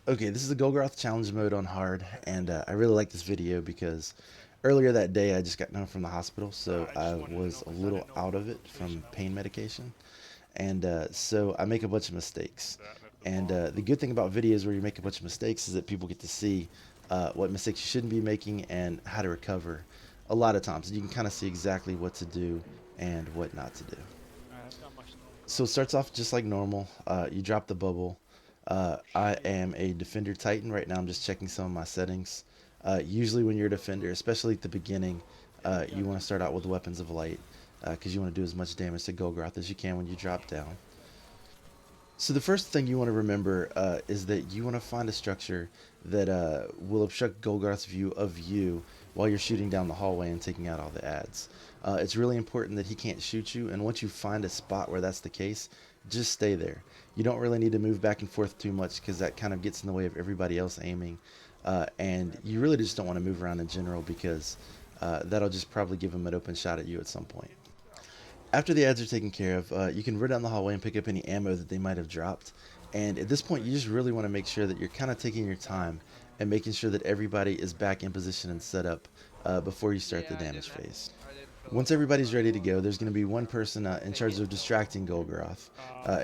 Okay, this is the Golgoroth Challenge Mode on hard, and I really like this video because earlier that day I just got home from the hospital, so I I just wanted to was know a because I little didn't know out what of the it from location of pain medication, and so I make a bunch of mistakes. that and if the And bomb. the good thing about videos where you make a bunch of mistakes is that people get to see what mistakes you shouldn't be making and how to recover. A lot of times, you can kind of see exactly what to do and what not to do. That's not much to know, bro. So it starts off just like normal. You drop the bubble. I Shit. am a defender titan right now. I'm just checking some of my settings. Usually, when you're a defender, especially at the beginning, you want to start out with weapons of light because you want to do as much damage to Golgoroth as you can when you drop down. So the first thing you want to remember is that you want to find a structure that will obstruct Golgoroth's view of you while you're shooting down the hallway and taking out all the ads. It's really important that he can't shoot you, and once you find a spot where that's the case, just stay there. You don't really need to move back and forth too much because that kind of gets in the way of everybody else aiming. And you really just don't want to move around in general because that'll just probably give him an open shot at you at some point. After the ads are taken care of, you can run down the hallway and pick up any ammo that they might have dropped. And at this point, you just really want to make sure that you're kind of taking your time and making sure that everybody is back in position and set up before you start the damage phase. Once everybody's ready to go, there's going to be one person in charge of distracting Golgoroth.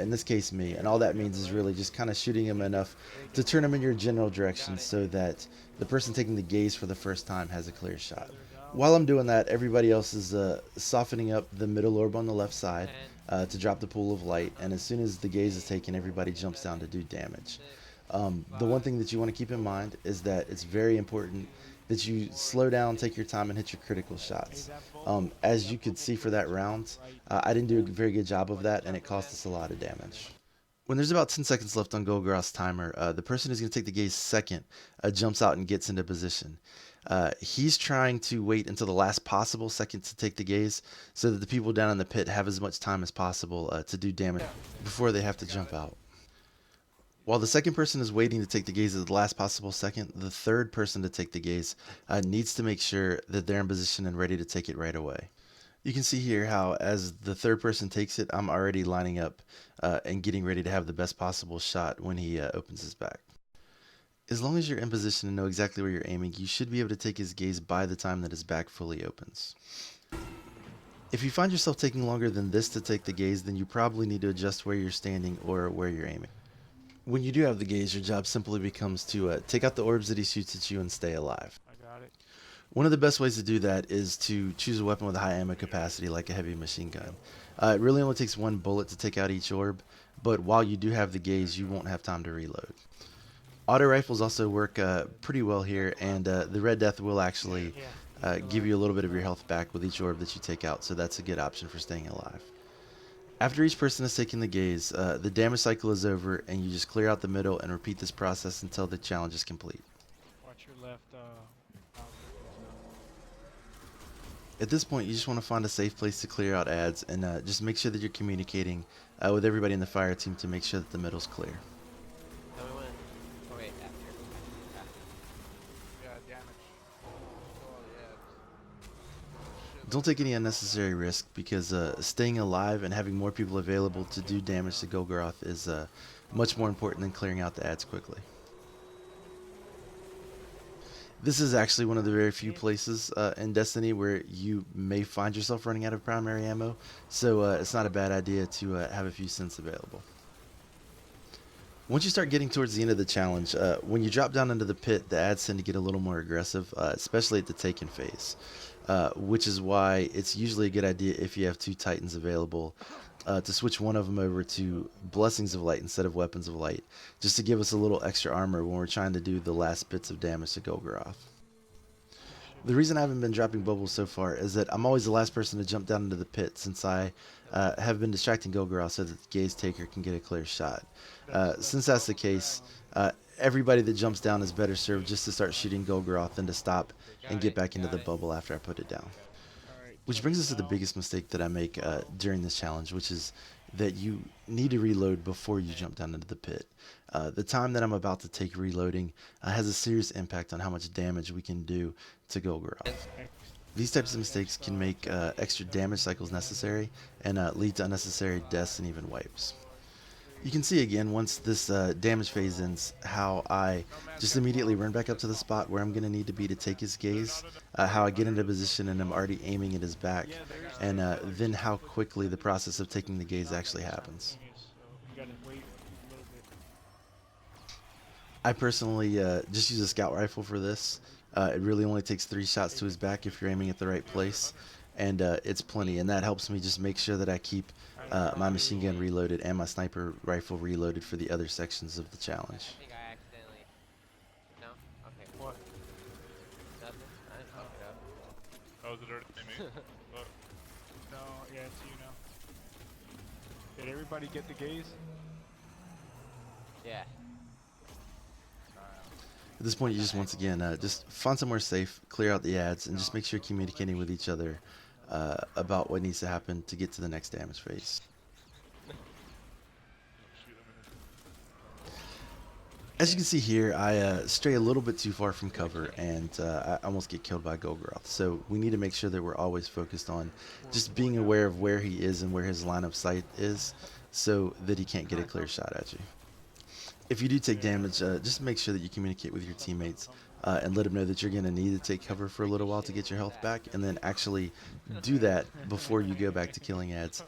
In this case, me. And all that means is really just kind of shooting him enough to turn him in your general direction so that the person taking the gaze for the first time has a clear shot. While I'm doing that, everybody else is softening up the middle orb on the left side to drop the pool of light, and as soon as the gaze is taken, everybody jumps down to do damage. The one thing that you want to keep in mind is that it's very important that you slow down, take your time, and hit your critical shots. As you could see for that round, I didn't do a very good job of that, and it cost us a lot of damage. When there's about 10 seconds left on Golgoroth's timer, the person who's going to take the gaze second jumps out and gets into position. He's trying to wait until the last possible second to take the gaze so that the people down in the pit have as much time as possible to do damage before they have to jump out. While the second person is waiting to take the gaze at the last possible second, the third person to take the gaze needs to make sure that they're in position and ready to take it right away. You can see here how as the third person takes it, I'm already lining up and getting ready to have the best possible shot when he opens his back. As long as you're in position and know exactly where you're aiming, you should be able to take his gaze by the time that his back fully opens. If you find yourself taking longer than this to take the gaze, then you probably need to adjust where you're standing or where you're aiming. When you do have the gaze, your job simply becomes to take out the orbs that he shoots at you and stay alive. I got it. One of the best ways to do that is to choose a weapon with a high ammo capacity like a heavy machine gun. It really only takes one bullet to take out each orb, but while you do have the gaze, you won't have time to reload. Auto rifles also work pretty well here, and the Red Death will actually Yeah. give you a little bit of your health back with each orb that you take out, so that's a good option for staying alive. After each person has taken the gaze, the damage cycle is over, and you just clear out the middle and repeat this process until the challenge is complete. Watch your left mouth buttons At this point, you just want to find a safe place to clear out ads, and just make sure that you're communicating with everybody in the fire team to make sure that the middle's clear. Tell me when. Oh wait, after. After. Yeah, damage. Oh yeah. Don't take any unnecessary risk because staying alive and having more people available to do damage to Golgoroth is much more important than clearing out the ads quickly. This is actually one of the very few places in Destiny where you may find yourself running out of primary ammo, so it's not a bad idea to have a few cents available. Once you start getting towards the end of the challenge, when you drop down into the pit, the ads tend to get a little more aggressive, especially at the taken phase, which is why it's usually a good idea if you have two Titans available to switch one of them over to Blessings of Light instead of Weapons of Light, just to give us a little extra armor when we're trying to do the last bits of damage to Golgoroth. The reason I haven't been dropping bubbles so far is that I'm always the last person to jump down into the pit since I have been distracting Golgoroth so that the gaze taker can get a clear shot. Since that's the case, everybody that jumps down is better served just to start shooting Golgoroth than to stop and get back into the bubble after I put it down. Alright, Which so brings us to the now biggest mistake that I make during this challenge, which is that you need to reload before you jump down into the pit. The time that I'm about to take reloading has a serious impact on how much damage we can do to Golgoroth. next These types of mistakes can make extra damage cycles necessary and lead to unnecessary deaths and even wipes. You can see again once this damage phase ends how I just immediately run back up to the spot where I'm going to need to be to take his gaze, how I get into position and I'm already aiming at his back, and then how quickly the process of taking the gaze actually happens. So you gotta wait a little bit. I personally just use a scout rifle for this. It really only takes 3 shots to his back if you're aiming at the right place, and it's plenty, and that helps me just make sure that I keep my machine gun reloaded and my sniper rifle reloaded for the other sections of the challenge. I think I accidentally. No? Okay. What? Nothing? I didn't fuck it up. Oh, was it already me? Look. No, yeah, it's you now. Did everybody get the gaze? Yeah. At this point, you just once again just find somewhere safe, clear out the ads, and just make sure you're communicating with each other about what needs to happen to get to the next damage phase. As you can see here, I stray a little bit too far from cover, and I almost get killed by Golgoroth. So we need to make sure that we're always focused on just being aware of where he is and where his line of sight is, so that he can't get a clear shot at you. If you do take damage, just make sure that you communicate with your teammates and let them know that you're going to need to take cover for a little while to get your health back, and then actually do that before you go back to killing ads,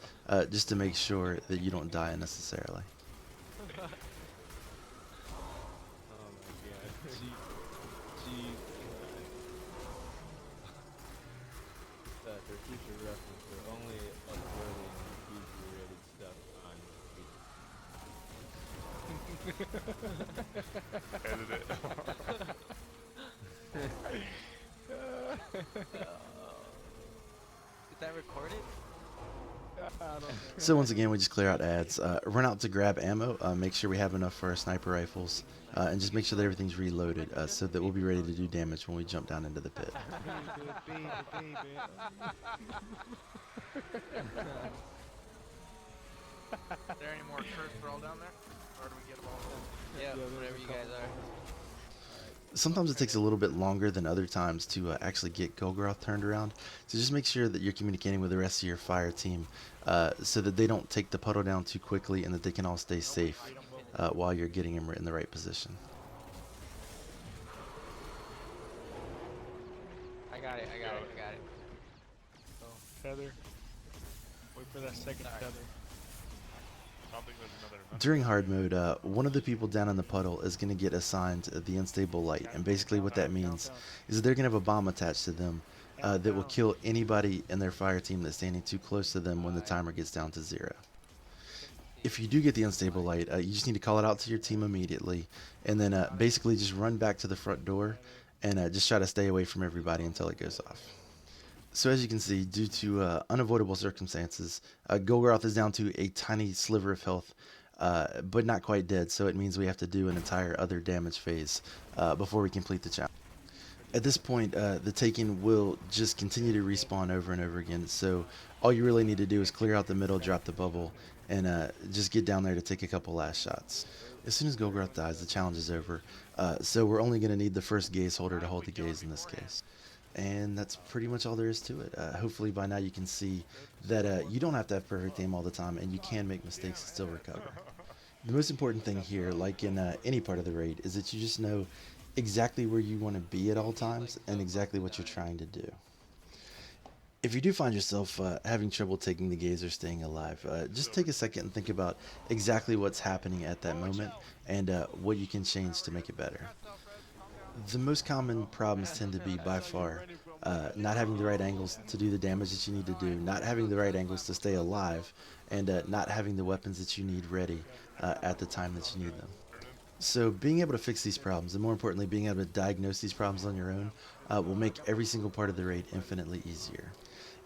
just to make sure that you don't die unnecessarily. For future reference, we're only uploading PG-rated stuff on Edit it. Is that recorded? So once again, we just clear out ads, run out to grab ammo, make sure we have enough for our sniper rifles, and just make sure that everything's reloaded so that we'll be ready to do damage when we jump down into the pit. Is there any more curse roll down there? Or do we get them all? Yeah, whenever you guys are. Sometimes it takes a little bit longer than other times to actually get Golgoroth turned around, so just make sure that you're communicating with the rest of your fire team so that they don't take the puddle down too quickly and that they can all stay safe while you're getting him in the right position. I got it. So, feather. Wait for that second feather. I don't think there's another event. During hard mode, one of the people down in the puddle is going to get assigned the unstable light, and basically what that means is that they're going to have a bomb attached to them that will kill anybody in their fire team that's standing too close to them when the timer gets down to 0. If you do get the unstable light, you just need to call it out to your team immediately, and then basically just run back to the front door and just try to stay away from everybody until it goes off. So as you can see, due to unavoidable circumstances, Golgoroth is down to a tiny sliver of health, but not quite dead, so it means we have to do an entire other damage phase before we complete the challenge. At this point, the Taken will just continue to respawn over and over again, so all you really need to do is clear out the middle, drop the bubble, and just get down there to take a couple last shots. As soon as Golgoroth dies, the challenge is over, so we're only going to need the first gaze holder to hold the gaze in this case. And that's pretty much all there is to it. Hopefully by now you can see that you don't have to have perfect aim all the time, and you can make mistakes and still recover. The most important thing here, like in any part of the raid, is that you just know exactly where you want to be at all times and exactly what you're trying to do. If you do find yourself having trouble taking the gaze or staying alive, just take a second and think about exactly what's happening at that moment and what you can change to make it better. The most common problems tend to be, by far, not having the right angles to do the damage that you need to do, not having the right angles to stay alive, and not having the weapons that you need ready at the time that you need them. So being able to fix these problems, and more importantly, being able to diagnose these problems on your own, will make every single part of the raid infinitely easier.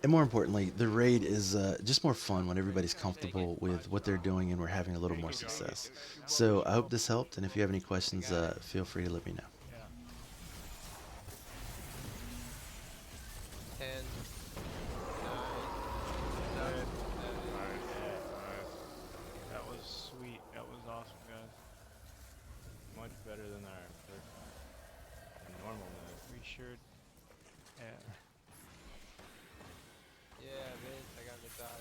And more importantly, the raid is just more fun when everybody's comfortable with what they're doing and we're having a little more success. So I hope this helped, and if you have any questions, feel free to let me know. 10, 9, 7, Nice. That was sweet. That was awesome, guys. much better than our first normal mode. We sure. Yeah.